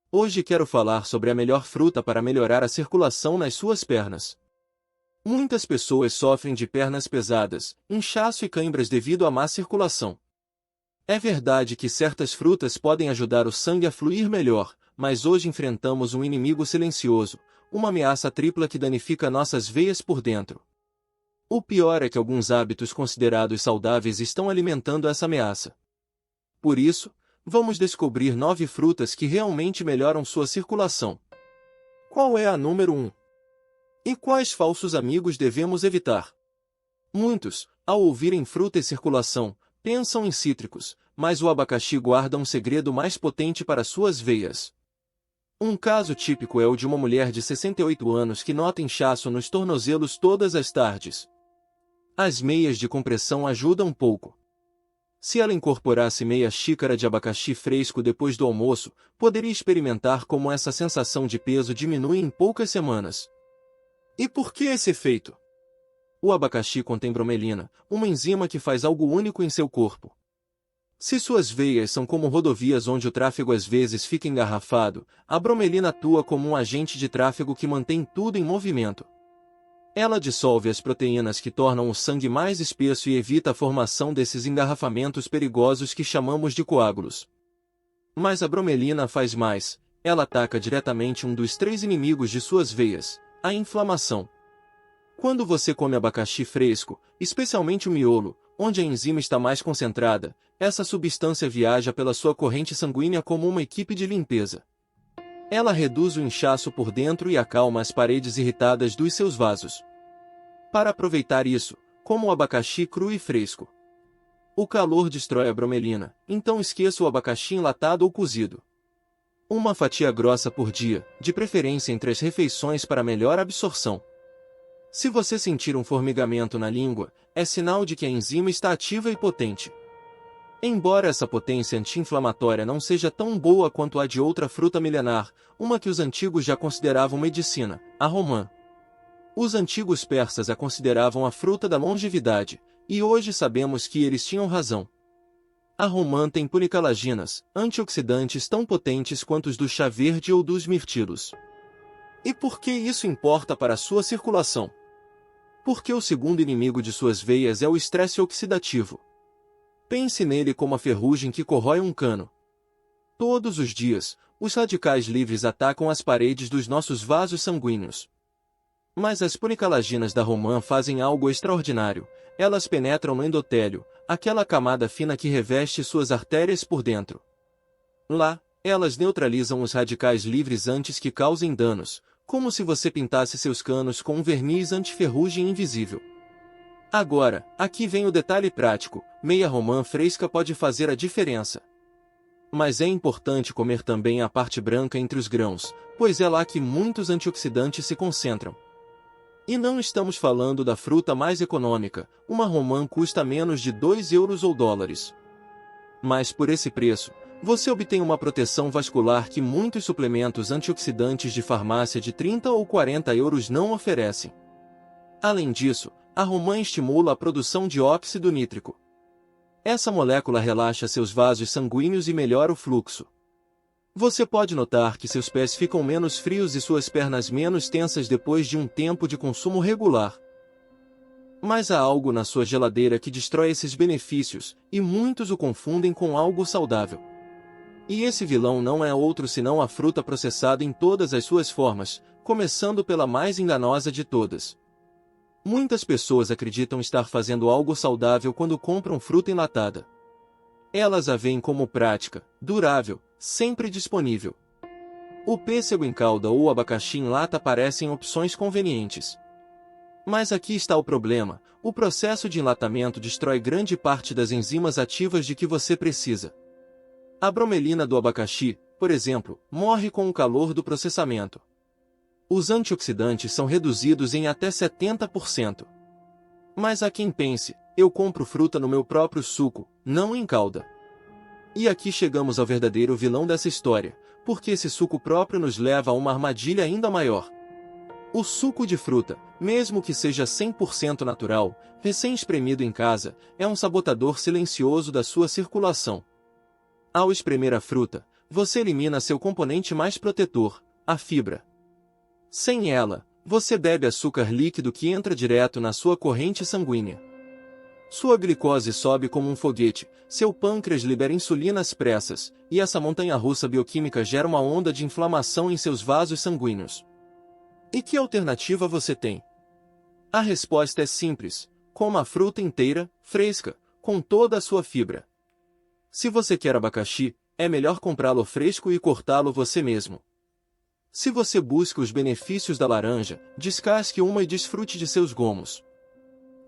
Hoje quero falar sobre a melhor fruta para melhorar a circulação nas suas pernas. Muitas pessoas sofrem de pernas pesadas, inchaço e cãibras devido à má circulação. É verdade que certas frutas podem ajudar o sangue a fluir melhor, mas hoje enfrentamos um inimigo silencioso, uma ameaça tripla que danifica nossas veias por dentro. O pior é que alguns hábitos considerados saudáveis estão alimentando essa ameaça. Por isso, vamos descobrir 9 frutas que realmente melhoram sua circulação. Qual é a número 1? E quais falsos amigos devemos evitar? Muitos, ao ouvirem fruta e circulação, pensam em cítricos, mas o abacaxi guarda um segredo mais potente para suas veias. Um caso típico é o de uma mulher de 68 anos que nota inchaço nos tornozelos todas as tardes. As meias de compressão ajudam um pouco. Se ela incorporasse meia xícara de abacaxi fresco depois do almoço, poderia experimentar como essa sensação de peso diminui em poucas semanas. E por que esse efeito? O abacaxi contém bromelina, uma enzima que faz algo único em seu corpo. Se suas veias são como rodovias onde o tráfego às vezes fica engarrafado, a bromelina atua como um agente de tráfego que mantém tudo em movimento. Ela dissolve as proteínas que tornam o sangue mais espesso e evita a formação desses engarrafamentos perigosos que chamamos de coágulos. Mas a bromelina faz mais, ela ataca diretamente um dos 3 inimigos de suas veias, a inflamação. Quando você come abacaxi fresco, especialmente o miolo, onde a enzima está mais concentrada, essa substância viaja pela sua corrente sanguínea como uma equipe de limpeza. Ela reduz o inchaço por dentro e acalma as paredes irritadas dos seus vasos. Para aproveitar isso, coma o abacaxi cru e fresco. O calor destrói a bromelina, então esqueça o abacaxi enlatado ou cozido. Uma fatia grossa por dia, de preferência entre as refeições para melhor absorção. Se você sentir um formigamento na língua, é sinal de que a enzima está ativa e potente. Embora essa potência anti-inflamatória não seja tão boa quanto a de outra fruta milenar, uma que os antigos já consideravam medicina, a romã. Os antigos persas a consideravam a fruta da longevidade, e hoje sabemos que eles tinham razão. A romã tem policalaginas, antioxidantes tão potentes quanto os do chá verde ou dos mirtilos. E por que isso importa para a sua circulação? Porque o segundo inimigo de suas veias é o estresse oxidativo. Pense nele como a ferrugem que corrói um cano. Todos os dias, os radicais livres atacam as paredes dos nossos vasos sanguíneos. Mas as policalaginas da romã fazem algo extraordinário. Elas penetram no endotélio, aquela camada fina que reveste suas artérias por dentro. Lá, elas neutralizam os radicais livres antes que causem danos, como se você pintasse seus canos com um verniz antiferrugem invisível. Agora, aqui vem o detalhe prático, meia romã fresca pode fazer a diferença. Mas é importante comer também a parte branca entre os grãos, pois é lá que muitos antioxidantes se concentram. E não estamos falando da fruta mais econômica, uma romã custa menos de 2 euros ou dólares. Mas por esse preço, você obtém uma proteção vascular que muitos suplementos antioxidantes de farmácia de 30 ou 40 euros não oferecem. Além disso, a romã estimula a produção de óxido nítrico. Essa molécula relaxa seus vasos sanguíneos e melhora o fluxo. Você pode notar que seus pés ficam menos frios e suas pernas menos tensas depois de um tempo de consumo regular. Mas há algo na sua geladeira que destrói esses benefícios, e muitos o confundem com algo saudável. E esse vilão não é outro senão a fruta processada em todas as suas formas, começando pela mais enganosa de todas. Muitas pessoas acreditam estar fazendo algo saudável quando compram fruta enlatada. Elas a veem como prática, durável, sempre disponível. O pêssego em calda ou o abacaxi em lata parecem opções convenientes. Mas aqui está o problema: o processo de enlatamento destrói grande parte das enzimas ativas de que você precisa. A bromelina do abacaxi, por exemplo, morre com o calor do processamento. Os antioxidantes são reduzidos em até 70%. Mas há quem pense, eu compro fruta no meu próprio suco, não em calda. E aqui chegamos ao verdadeiro vilão dessa história, porque esse suco próprio nos leva a uma armadilha ainda maior. O suco de fruta, mesmo que seja 100% natural, recém-espremido em casa, é um sabotador silencioso da sua circulação. Ao espremer a fruta, você elimina seu componente mais protetor, a fibra. Sem ela, você bebe açúcar líquido que entra direto na sua corrente sanguínea. Sua glicose sobe como um foguete, seu pâncreas libera insulina às pressas, e essa montanha-russa bioquímica gera uma onda de inflamação em seus vasos sanguíneos. E que alternativa você tem? A resposta é simples: coma a fruta inteira, fresca, com toda a sua fibra. Se você quer abacaxi, é melhor comprá-lo fresco e cortá-lo você mesmo. Se você busca os benefícios da laranja, descasque uma e desfrute de seus gomos.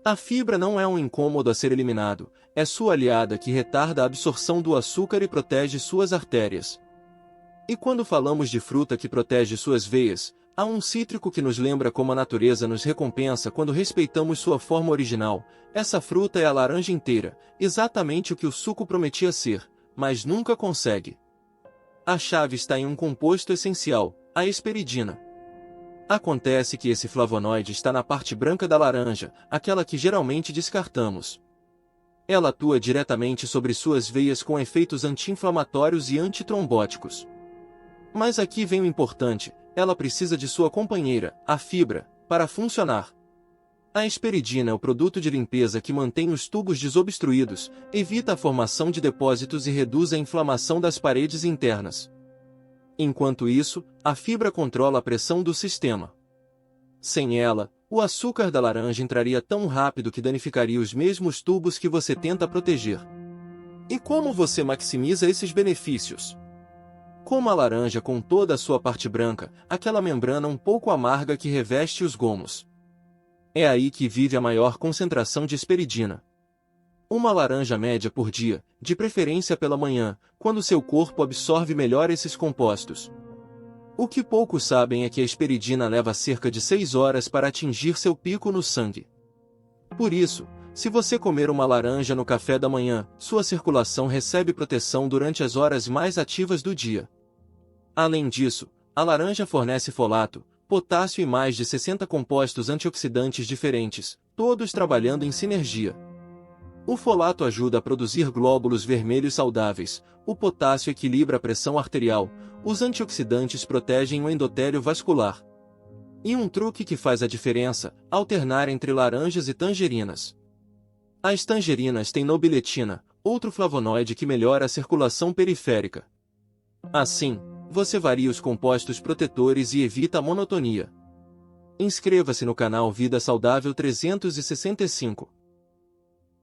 A fibra não é um incômodo a ser eliminado, é sua aliada que retarda a absorção do açúcar e protege suas artérias. E quando falamos de fruta que protege suas veias, há um cítrico que nos lembra como a natureza nos recompensa quando respeitamos sua forma original. Essa fruta é a laranja inteira, exatamente o que o suco prometia ser, mas nunca consegue. A chave está em um composto essencial, a hesperidina. Acontece que esse flavonoide está na parte branca da laranja, aquela que geralmente descartamos. Ela atua diretamente sobre suas veias com efeitos anti-inflamatórios e antitrombóticos. Mas aqui vem o importante: ela precisa de sua companheira, a fibra, para funcionar. A hesperidina é o produto de limpeza que mantém os tubos desobstruídos, evita a formação de depósitos e reduz a inflamação das paredes internas. Enquanto isso, a fibra controla a pressão do sistema. Sem ela, o açúcar da laranja entraria tão rápido que danificaria os mesmos tubos que você tenta proteger. E como você maximiza esses benefícios? Coma a laranja com toda a sua parte branca, aquela membrana um pouco amarga que reveste os gomos. É aí que vive a maior concentração de hesperidina. Uma laranja média por dia, de preferência pela manhã, quando seu corpo absorve melhor esses compostos. O que poucos sabem é que a hesperidina leva cerca de 6 horas para atingir seu pico no sangue. Por isso, se você comer uma laranja no café da manhã, sua circulação recebe proteção durante as horas mais ativas do dia. Além disso, a laranja fornece folato, potássio e mais de 60 compostos antioxidantes diferentes, todos trabalhando em sinergia. O folato ajuda a produzir glóbulos vermelhos saudáveis, o potássio equilibra a pressão arterial, os antioxidantes protegem o endotélio vascular. E um truque que faz a diferença: alternar entre laranjas e tangerinas. As tangerinas têm nobiletina, outro flavonoide que melhora a circulação periférica. Assim, você varia os compostos protetores e evita a monotonia. Inscreva-se no canal Vida Saudável 365.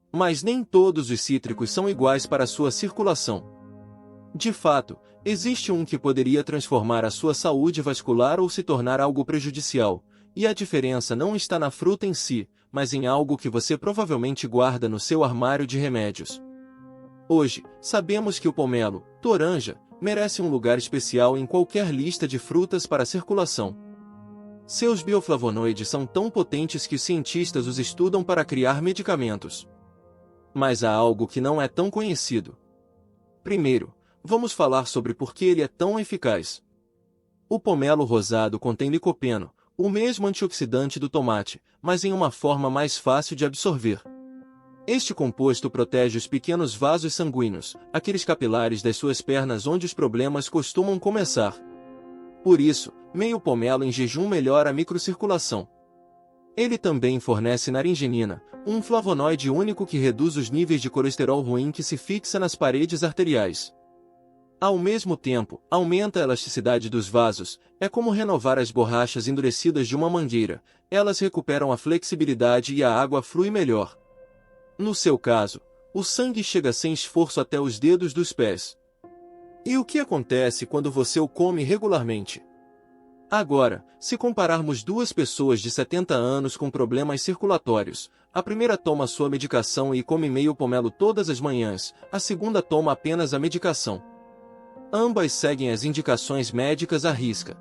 Mas nem todos os cítricos são iguais para a sua circulação. De fato, existe um que poderia transformar a sua saúde vascular ou se tornar algo prejudicial, e a diferença não está na fruta em si, mas em algo que você provavelmente guarda no seu armário de remédios. Hoje, sabemos que o pomelo, toranja, merece um lugar especial em qualquer lista de frutas para circulação. Seus bioflavonoides são tão potentes que os cientistas os estudam para criar medicamentos. Mas há algo que não é tão conhecido. Primeiro, vamos falar sobre por que ele é tão eficaz. O pomelo rosado contém licopeno, o mesmo antioxidante do tomate, mas em uma forma mais fácil de absorver. Este composto protege os pequenos vasos sanguíneos, aqueles capilares das suas pernas onde os problemas costumam começar. Por isso, meio pomelo em jejum melhora a microcirculação. Ele também fornece naringenina, um flavonoide único que reduz os níveis de colesterol ruim que se fixa nas paredes arteriais. Ao mesmo tempo, aumenta a elasticidade dos vasos, é como renovar as borrachas endurecidas de uma mangueira, elas recuperam a flexibilidade e a água flui melhor. No seu caso, o sangue chega sem esforço até os dedos dos pés. E o que acontece quando você o come regularmente? Agora, se compararmos duas pessoas de 70 anos com problemas circulatórios, a primeira toma sua medicação e come meio pomelo todas as manhãs, a segunda toma apenas a medicação. Ambas seguem as indicações médicas à risca.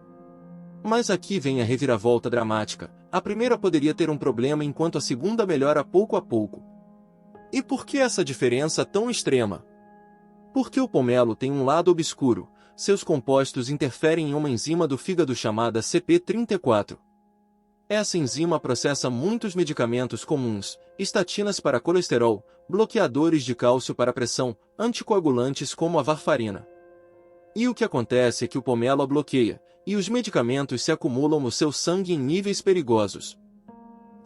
Mas aqui vem a reviravolta dramática: a primeira poderia ter um problema enquanto a segunda melhora pouco a pouco. E por que essa diferença tão extrema? Porque o pomelo tem um lado obscuro. Seus compostos interferem em uma enzima do fígado chamada CP34. Essa enzima processa muitos medicamentos comuns, estatinas para colesterol, bloqueadores de cálcio para pressão, anticoagulantes como a varfarina. E o que acontece é que o pomelo a bloqueia, e os medicamentos se acumulam no seu sangue em níveis perigosos.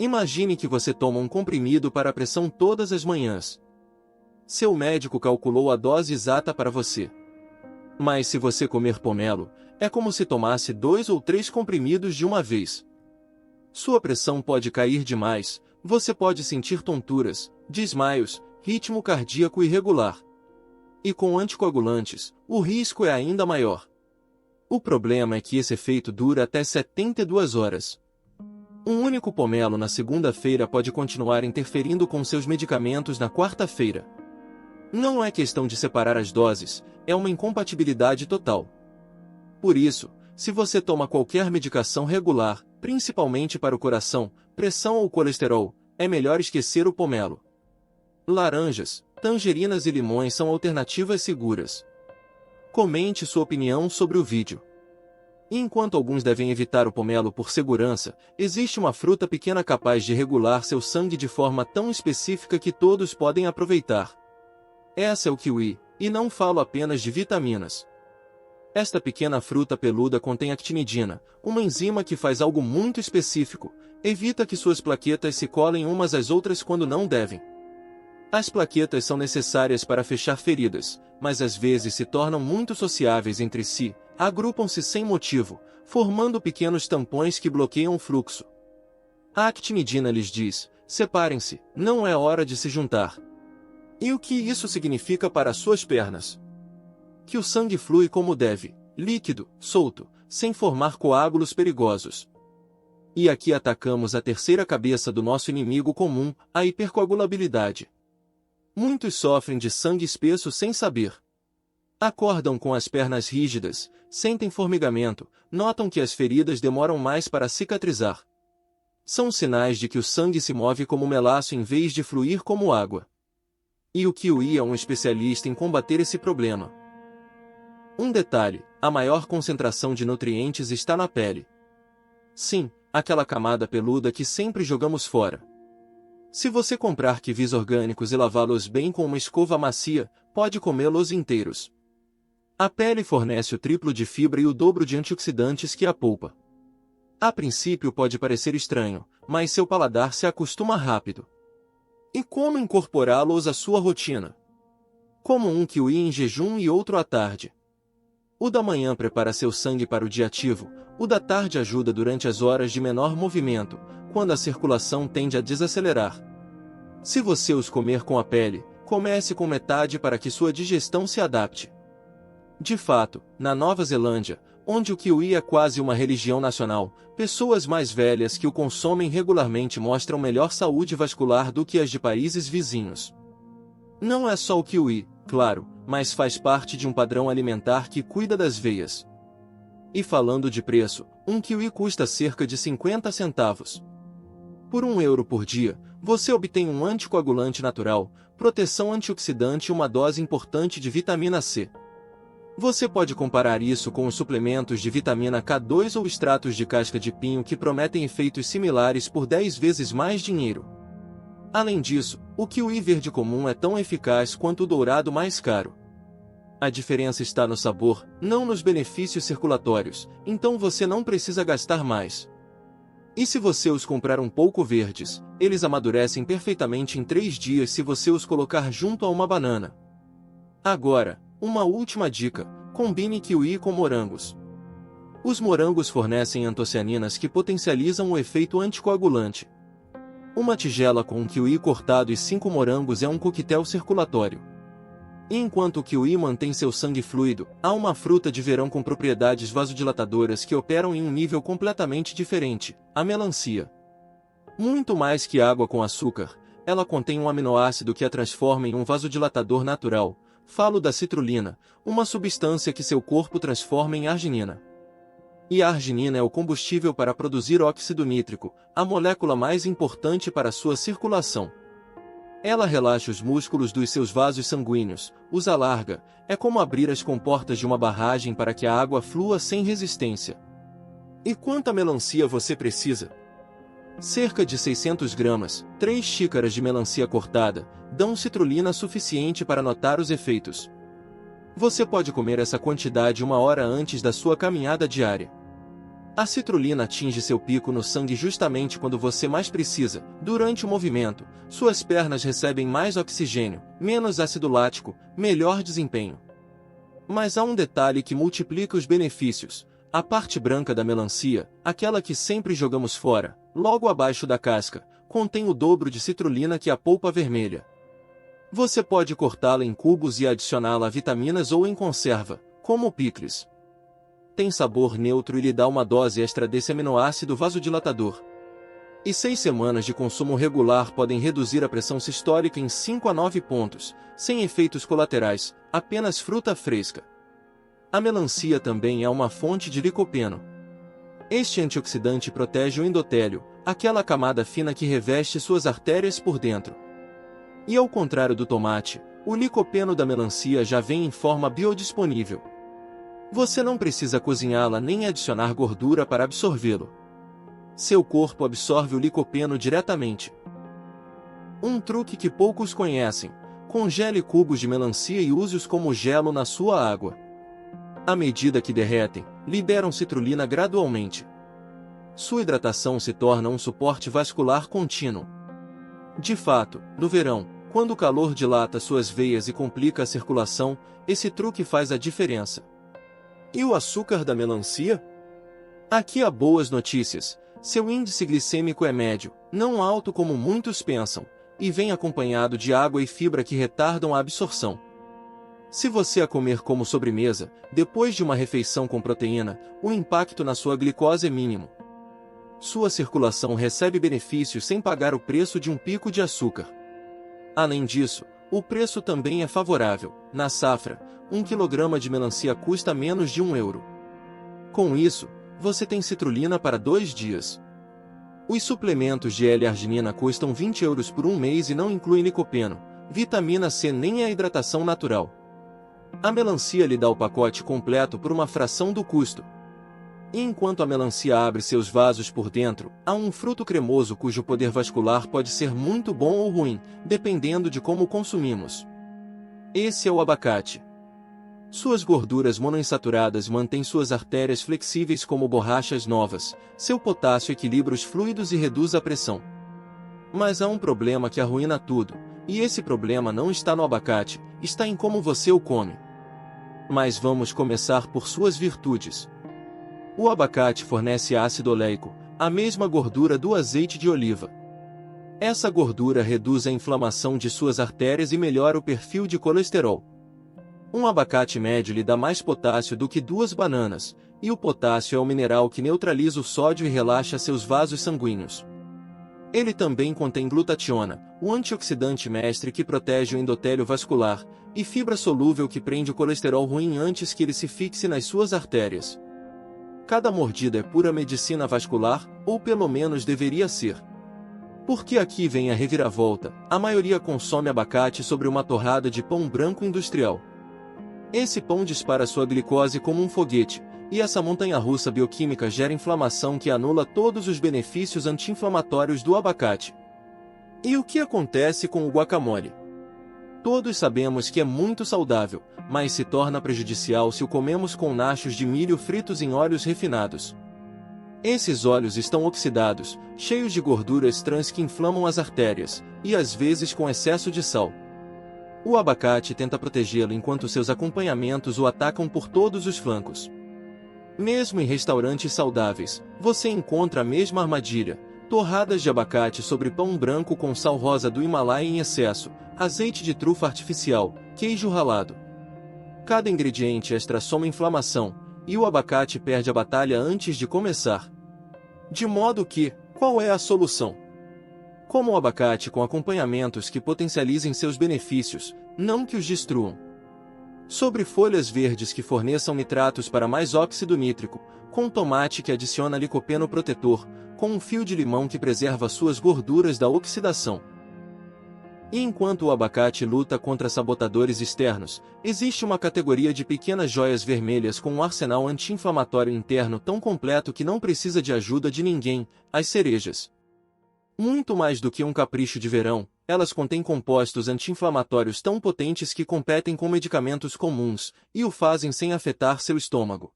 Imagine que você toma um comprimido para a pressão todas as manhãs. Seu médico calculou a dose exata para você. Mas se você comer pomelo, é como se tomasse 2 ou 3 comprimidos de uma vez. Sua pressão pode cair demais, você pode sentir tonturas, desmaios, ritmo cardíaco irregular. E com anticoagulantes, o risco é ainda maior. O problema é que esse efeito dura até 72 horas. Um único pomelo na segunda-feira pode continuar interferindo com seus medicamentos na quarta-feira. Não é questão de separar as doses, é uma incompatibilidade total. Por isso, se você toma qualquer medicação regular, principalmente para o coração, pressão ou colesterol, é melhor esquecer o pomelo. Laranjas, tangerinas e limões são alternativas seguras. Comente sua opinião sobre o vídeo. E enquanto alguns devem evitar o pomelo por segurança, existe uma fruta pequena capaz de regular seu sangue de forma tão específica que todos podem aproveitar. Essa é o kiwi, e não falo apenas de vitaminas. Esta pequena fruta peluda contém actinidina, uma enzima que faz algo muito específico, evita que suas plaquetas se colem umas às outras quando não devem. As plaquetas são necessárias para fechar feridas, mas às vezes se tornam muito sociáveis entre si, agrupam-se sem motivo, formando pequenos tampões que bloqueiam o fluxo. A actinidina lhes diz: separem-se, não é hora de se juntar. E o que isso significa para suas pernas? Que o sangue flui como deve, líquido, solto, sem formar coágulos perigosos. E aqui atacamos a terceira cabeça do nosso inimigo comum, a hipercoagulabilidade. Muitos sofrem de sangue espesso sem saber. Acordam com as pernas rígidas, sentem formigamento, notam que as feridas demoram mais para cicatrizar. São sinais de que o sangue se move como melaço em vez de fluir como água. E o kiwi é um especialista em combater esse problema. Um detalhe: a maior concentração de nutrientes está na pele. Sim, aquela camada peluda que sempre jogamos fora. Se você comprar kiwis orgânicos e lavá-los bem com uma escova macia, pode comê-los inteiros. A pele fornece o triplo de fibra e o dobro de antioxidantes que a polpa. A princípio pode parecer estranho, mas seu paladar se acostuma rápido. E como incorporá-los à sua rotina? Como um kiwi em jejum e outro à tarde. O da manhã prepara seu sangue para o dia ativo, o da tarde ajuda durante as horas de menor movimento, quando a circulação tende a desacelerar. Se você os comer com a pele, comece com metade para que sua digestão se adapte. De fato, na Nova Zelândia, onde o kiwi é quase uma religião nacional, pessoas mais velhas que o consomem regularmente mostram melhor saúde vascular do que as de países vizinhos. Não é só o kiwi, claro, mas faz parte de um padrão alimentar que cuida das veias. E falando de preço, um kiwi custa cerca de 50 centavos. Por €1 por dia, você obtém um anticoagulante natural, proteção antioxidante e uma dose importante de vitamina C. Você pode comparar isso com os suplementos de vitamina K2 ou extratos de casca de pinho que prometem efeitos similares por 10 vezes mais dinheiro. Além disso, o kiwi verde comum é tão eficaz quanto o dourado mais caro. A diferença está no sabor, não nos benefícios circulatórios, então você não precisa gastar mais. E se você os comprar um pouco verdes, eles amadurecem perfeitamente em 3 dias se você os colocar junto a uma banana. Agora, uma última dica: combine kiwi com morangos. Os morangos fornecem antocianinas que potencializam o efeito anticoagulante. Uma tigela com um kiwi cortado e 5 morangos é um coquetel circulatório. E enquanto o kiwi mantém seu sangue fluido, há uma fruta de verão com propriedades vasodilatadoras que operam em um nível completamente diferente: a melancia. Muito mais que água com açúcar, ela contém um aminoácido que a transforma em um vasodilatador natural. Falo da citrulina, uma substância que seu corpo transforma em arginina. E a arginina é o combustível para produzir óxido nítrico, a molécula mais importante para sua circulação. Ela relaxa os músculos dos seus vasos sanguíneos, os alarga, é como abrir as comportas de uma barragem para que a água flua sem resistência. E quanta melancia você precisa? Cerca de 600 gramas, 3 xícaras de melancia cortada, dão citrulina suficiente para notar os efeitos. Você pode comer essa quantidade 1 hora antes da sua caminhada diária. A citrulina atinge seu pico no sangue justamente quando você mais precisa. Durante o movimento, suas pernas recebem mais oxigênio, menos ácido lático, melhor desempenho. Mas há um detalhe que multiplica os benefícios. A parte branca da melancia, aquela que sempre jogamos fora, logo abaixo da casca, contém o dobro de citrulina que a polpa vermelha. Você pode cortá-la em cubos e adicioná-la a vitaminas ou em conserva, como o picles. Tem sabor neutro e lhe dá uma dose extra desse aminoácido vasodilatador. E 6 semanas de consumo regular podem reduzir a pressão sistólica em 5 a 9 pontos, sem efeitos colaterais, apenas fruta fresca. A melancia também é uma fonte de licopeno. Este antioxidante protege o endotélio, aquela camada fina que reveste suas artérias por dentro. E ao contrário do tomate, o licopeno da melancia já vem em forma biodisponível. Você não precisa cozinhá-la nem adicionar gordura para absorvê-lo. Seu corpo absorve o licopeno diretamente. Um truque que poucos conhecem: congele cubos de melancia e use-os como gelo na sua água. À medida que derretem, liberam citrulina gradualmente. Sua hidratação se torna um suporte vascular contínuo. De fato, no verão, quando o calor dilata suas veias e complica a circulação, esse truque faz a diferença. E o açúcar da melancia? Aqui há boas notícias. Seu índice glicêmico é médio, não alto como muitos pensam, e vem acompanhado de água e fibra que retardam a absorção. Se você a comer como sobremesa, depois de uma refeição com proteína, o impacto na sua glicose é mínimo. Sua circulação recebe benefícios sem pagar o preço de um pico de açúcar. Além disso, o preço também é favorável. Na safra, 1 kg de melancia custa menos de €1. Com isso, você tem citrulina para 2 dias. Os suplementos de L-arginina custam €20 por um mês e não incluem licopeno, vitamina C nem a hidratação natural. A melancia lhe dá o pacote completo por uma fração do custo. E enquanto a melancia abre seus vasos por dentro, há um fruto cremoso cujo poder vascular pode ser muito bom ou ruim, dependendo de como o consumimos. Esse é o abacate. Suas gorduras monoinsaturadas mantêm suas artérias flexíveis como borrachas novas, seu potássio equilibra os fluidos e reduz a pressão. Mas há um problema que arruína tudo, e esse problema não está no abacate, está em como você o come. Mas vamos começar por suas virtudes. O abacate fornece ácido oleico, a mesma gordura do azeite de oliva. Essa gordura reduz a inflamação de suas artérias e melhora o perfil de colesterol. Um abacate médio lhe dá mais potássio do que 2 bananas, e o potássio é o mineral que neutraliza o sódio e relaxa seus vasos sanguíneos. Ele também contém glutationa, o antioxidante mestre que protege o endotélio vascular, e fibra solúvel que prende o colesterol ruim antes que ele se fixe nas suas artérias. Cada mordida é pura medicina vascular, ou pelo menos deveria ser. Porque aqui vem a reviravolta: a maioria consome abacate sobre uma torrada de pão branco industrial. Esse pão dispara sua glicose como um foguete, e essa montanha-russa bioquímica gera inflamação que anula todos os benefícios anti-inflamatórios do abacate. E o que acontece com o guacamole? Todos sabemos que é muito saudável, mas se torna prejudicial se o comemos com nachos de milho fritos em óleos refinados. Esses óleos estão oxidados, cheios de gorduras trans que inflamam as artérias, e às vezes com excesso de sal. O abacate tenta protegê-lo enquanto seus acompanhamentos o atacam por todos os flancos. Mesmo em restaurantes saudáveis, você encontra a mesma armadilha: torradas de abacate sobre pão branco com sal rosa do Himalaia em excesso, azeite de trufa artificial, queijo ralado. Cada ingrediente extra soma inflamação, e o abacate perde a batalha antes de começar. De modo que, qual é a solução? Coma o abacate com acompanhamentos que potencializem seus benefícios, não que os destruam. Sobre folhas verdes que forneçam nitratos para mais óxido nítrico, com tomate que adiciona licopeno protetor, com um fio de limão que preserva suas gorduras da oxidação. E enquanto o abacate luta contra sabotadores externos, existe uma categoria de pequenas joias vermelhas com um arsenal anti-inflamatório interno tão completo que não precisa de ajuda de ninguém: as cerejas. Muito mais do que um capricho de verão, elas contêm compostos anti-inflamatórios tão potentes que competem com medicamentos comuns, e o fazem sem afetar seu estômago.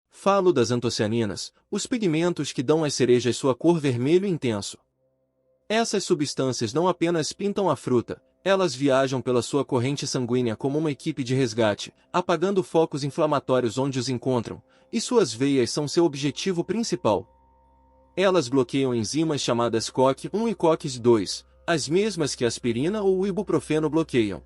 Falo das antocianinas, os pigmentos que dão às cerejas sua cor vermelho intenso. Essas substâncias não apenas pintam a fruta, elas viajam pela sua corrente sanguínea como uma equipe de resgate, apagando focos inflamatórios onde os encontram, e suas veias são seu objetivo principal. Elas bloqueiam enzimas chamadas COX-1 e COX-2, as mesmas que a aspirina ou o ibuprofeno bloqueiam.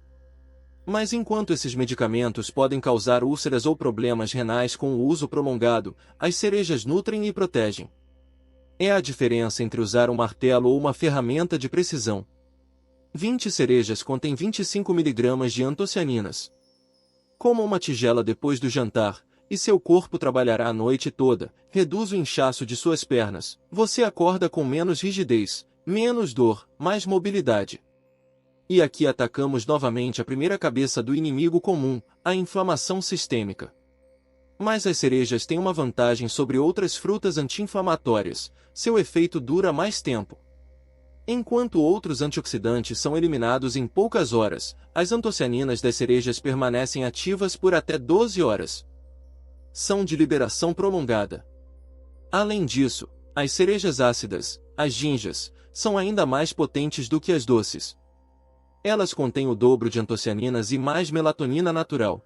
Mas enquanto esses medicamentos podem causar úlceras ou problemas renais com o uso prolongado, as cerejas nutrem e protegem. É a diferença entre usar um martelo ou uma ferramenta de precisão. 20 cerejas contêm 25 mg de antocianinas. Coma uma tigela depois do jantar, e seu corpo trabalhará a noite toda, reduz o inchaço de suas pernas, você acorda com menos rigidez, menos dor, mais mobilidade. E aqui atacamos novamente a primeira cabeça do inimigo comum, a inflamação sistêmica. Mas as cerejas têm uma vantagem sobre outras frutas anti-inflamatórias, seu efeito dura mais tempo. Enquanto outros antioxidantes são eliminados em poucas horas, as antocianinas das cerejas permanecem ativas por até 12 horas. São de liberação prolongada. Além disso, as cerejas ácidas, as ginjas, são ainda mais potentes do que as doces. Elas contêm o dobro de antocianinas e mais melatonina natural.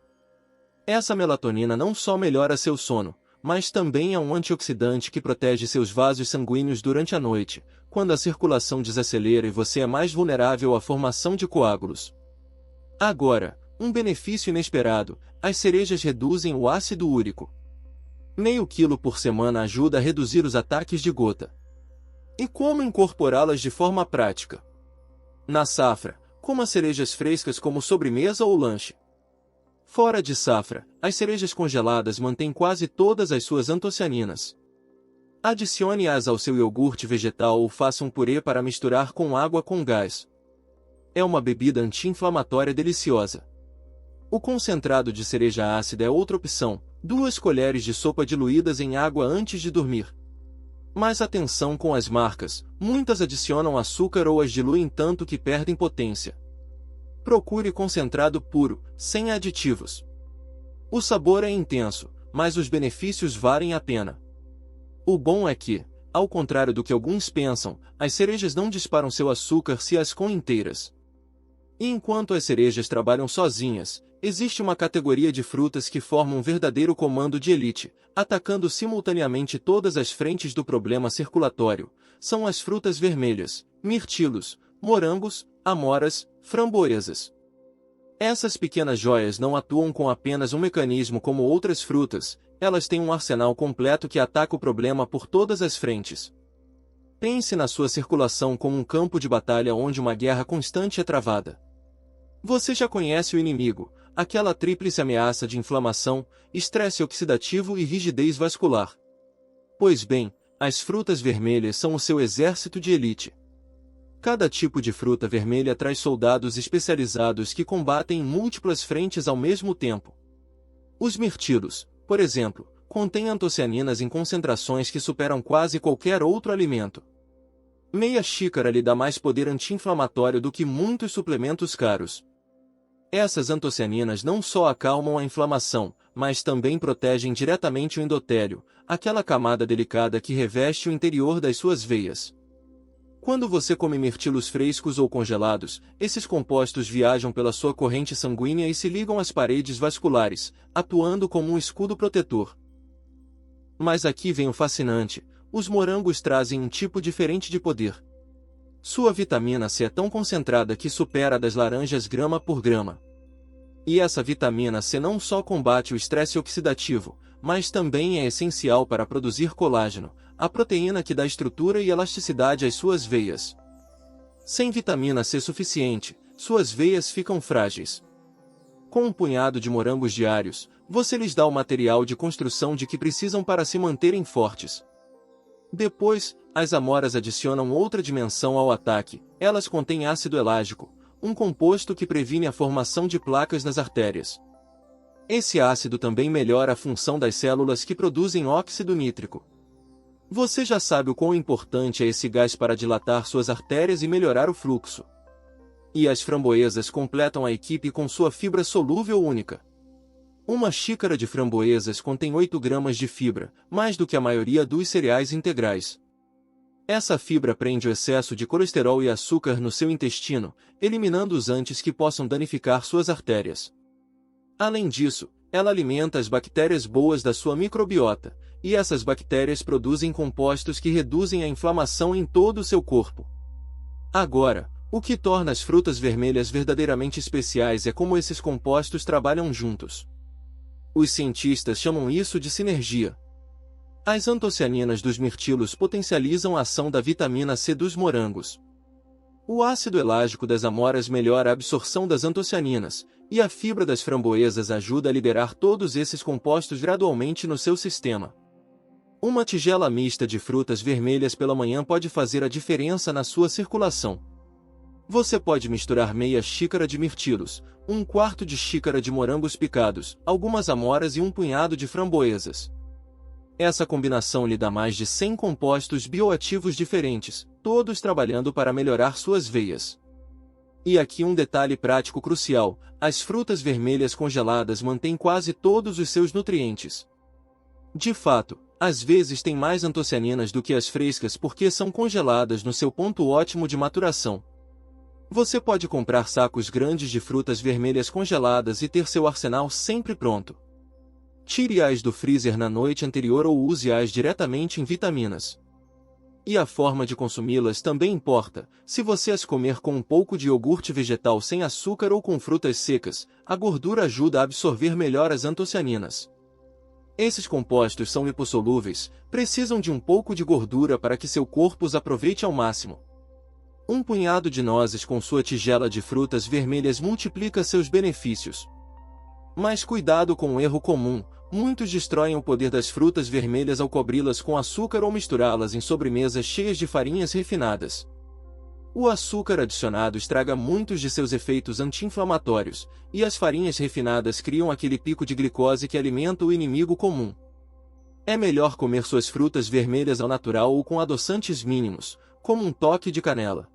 Essa melatonina não só melhora seu sono, mas também é um antioxidante que protege seus vasos sanguíneos durante a noite, quando a circulação desacelera e você é mais vulnerável à formação de coágulos. Agora, um benefício inesperado, as cerejas reduzem o ácido úrico. Meio quilo por semana ajuda a reduzir os ataques de gota. E como incorporá-las de forma prática? Na safra, coma cerejas frescas como sobremesa ou lanche. Fora de safra, as cerejas congeladas mantêm quase todas as suas antocianinas. Adicione-as ao seu iogurte vegetal ou faça um purê para misturar com água com gás. É uma bebida anti-inflamatória deliciosa. O concentrado de cereja ácida é outra opção, 2 colheres de sopa diluídas em água antes de dormir. Mas atenção com as marcas, muitas adicionam açúcar ou as diluem tanto que perdem potência. Procure concentrado puro, sem aditivos. O sabor é intenso, mas os benefícios valem a pena. O bom é que, ao contrário do que alguns pensam, as cerejas não disparam seu açúcar se as comem inteiras. E enquanto as cerejas trabalham sozinhas, existe uma categoria de frutas que formam um verdadeiro comando de elite, atacando simultaneamente todas as frentes do problema circulatório. São as frutas vermelhas, mirtilos, morangos, amoras, framboesas. Essas pequenas joias não atuam com apenas um mecanismo como outras frutas, elas têm um arsenal completo que ataca o problema por todas as frentes. Pense na sua circulação como um campo de batalha onde uma guerra constante é travada. Você já conhece o inimigo, aquela tríplice ameaça de inflamação, estresse oxidativo e rigidez vascular. Pois bem, as frutas vermelhas são o seu exército de elite. Cada tipo de fruta vermelha traz soldados especializados que combatem em múltiplas frentes ao mesmo tempo. Os mirtilos, por exemplo, contêm antocianinas em concentrações que superam quase qualquer outro alimento. Meia xícara lhe dá mais poder anti-inflamatório do que muitos suplementos caros. Essas antocianinas não só acalmam a inflamação, mas também protegem diretamente o endotélio, aquela camada delicada que reveste o interior das suas veias. Quando você come mirtilos frescos ou congelados, esses compostos viajam pela sua corrente sanguínea e se ligam às paredes vasculares, atuando como um escudo protetor. Mas aqui vem o fascinante: os morangos trazem um tipo diferente de poder. Sua vitamina C é tão concentrada que supera a das laranjas grama por grama. E essa vitamina C não só combate o estresse oxidativo, mas também é essencial para produzir colágeno, a proteína que dá estrutura e elasticidade às suas veias. Sem vitamina C suficiente, suas veias ficam frágeis. Com um punhado de morangos diários, você lhes dá o material de construção de que precisam para se manterem fortes. Depois, as amoras adicionam outra dimensão ao ataque. Elas contêm ácido elágico, um composto que previne a formação de placas nas artérias. Esse ácido também melhora a função das células que produzem óxido nítrico. Você já sabe o quão importante é esse gás para dilatar suas artérias e melhorar o fluxo. E as framboesas completam a equipe com sua fibra solúvel única. Uma xícara de framboesas contém 8 gramas de fibra, mais do que a maioria dos cereais integrais. Essa fibra prende o excesso de colesterol e açúcar no seu intestino, eliminando-os antes que possam danificar suas artérias. Além disso, ela alimenta as bactérias boas da sua microbiota, e essas bactérias produzem compostos que reduzem a inflamação em todo o seu corpo. Agora, o que torna as frutas vermelhas verdadeiramente especiais é como esses compostos trabalham juntos. Os cientistas chamam isso de sinergia. As antocianinas dos mirtilos potencializam a ação da vitamina C dos morangos. O ácido elágico das amoras melhora a absorção das antocianinas, e a fibra das framboesas ajuda a liberar todos esses compostos gradualmente no seu sistema. Uma tigela mista de frutas vermelhas pela manhã pode fazer a diferença na sua circulação. Você pode misturar meia xícara de mirtilos, 1/4 de xícara de morangos picados, algumas amoras e um punhado de framboesas. Essa combinação lhe dá mais de 100 compostos bioativos diferentes, todos trabalhando para melhorar suas veias. E aqui um detalhe prático crucial: as frutas vermelhas congeladas mantêm quase todos os seus nutrientes. De fato, às vezes têm mais antocianinas do que as frescas porque são congeladas no seu ponto ótimo de maturação. Você pode comprar sacos grandes de frutas vermelhas congeladas e ter seu arsenal sempre pronto. Tire-as do freezer na noite anterior ou use-as diretamente em vitaminas. E a forma de consumi-las também importa. Se você as comer com um pouco de iogurte vegetal sem açúcar ou com frutas secas, a gordura ajuda a absorver melhor as antocianinas. Esses compostos são lipossolúveis, precisam de um pouco de gordura para que seu corpo os aproveite ao máximo. Um punhado de nozes com sua tigela de frutas vermelhas multiplica seus benefícios. Mas cuidado com um erro comum: muitos destroem o poder das frutas vermelhas ao cobri-las com açúcar ou misturá-las em sobremesas cheias de farinhas refinadas. O açúcar adicionado estraga muitos de seus efeitos anti-inflamatórios, e as farinhas refinadas criam aquele pico de glicose que alimenta o inimigo comum. É melhor comer suas frutas vermelhas ao natural ou com adoçantes mínimos, como um toque de canela.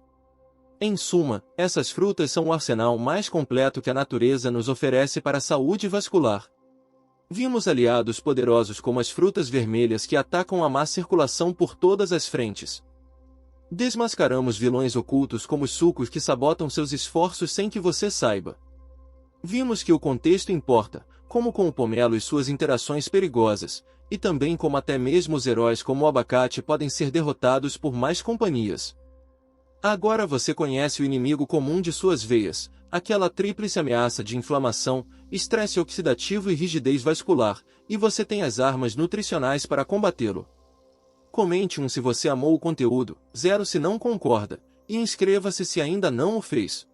Em suma, essas frutas são o arsenal mais completo que a natureza nos oferece para a saúde vascular. Vimos aliados poderosos como as frutas vermelhas que atacam a má circulação por todas as frentes. Desmascaramos vilões ocultos como os sucos que sabotam seus esforços sem que você saiba. Vimos que o contexto importa, como com o pomelo e suas interações perigosas, e também como até mesmo os heróis como o abacate podem ser derrotados por mais companhias. Agora você conhece o inimigo comum de suas veias, aquela tríplice ameaça de inflamação, estresse oxidativo e rigidez vascular, e você tem as armas nutricionais para combatê-lo. Comente 1 se você amou o conteúdo, 0 se não concorda, e inscreva-se se ainda não o fez.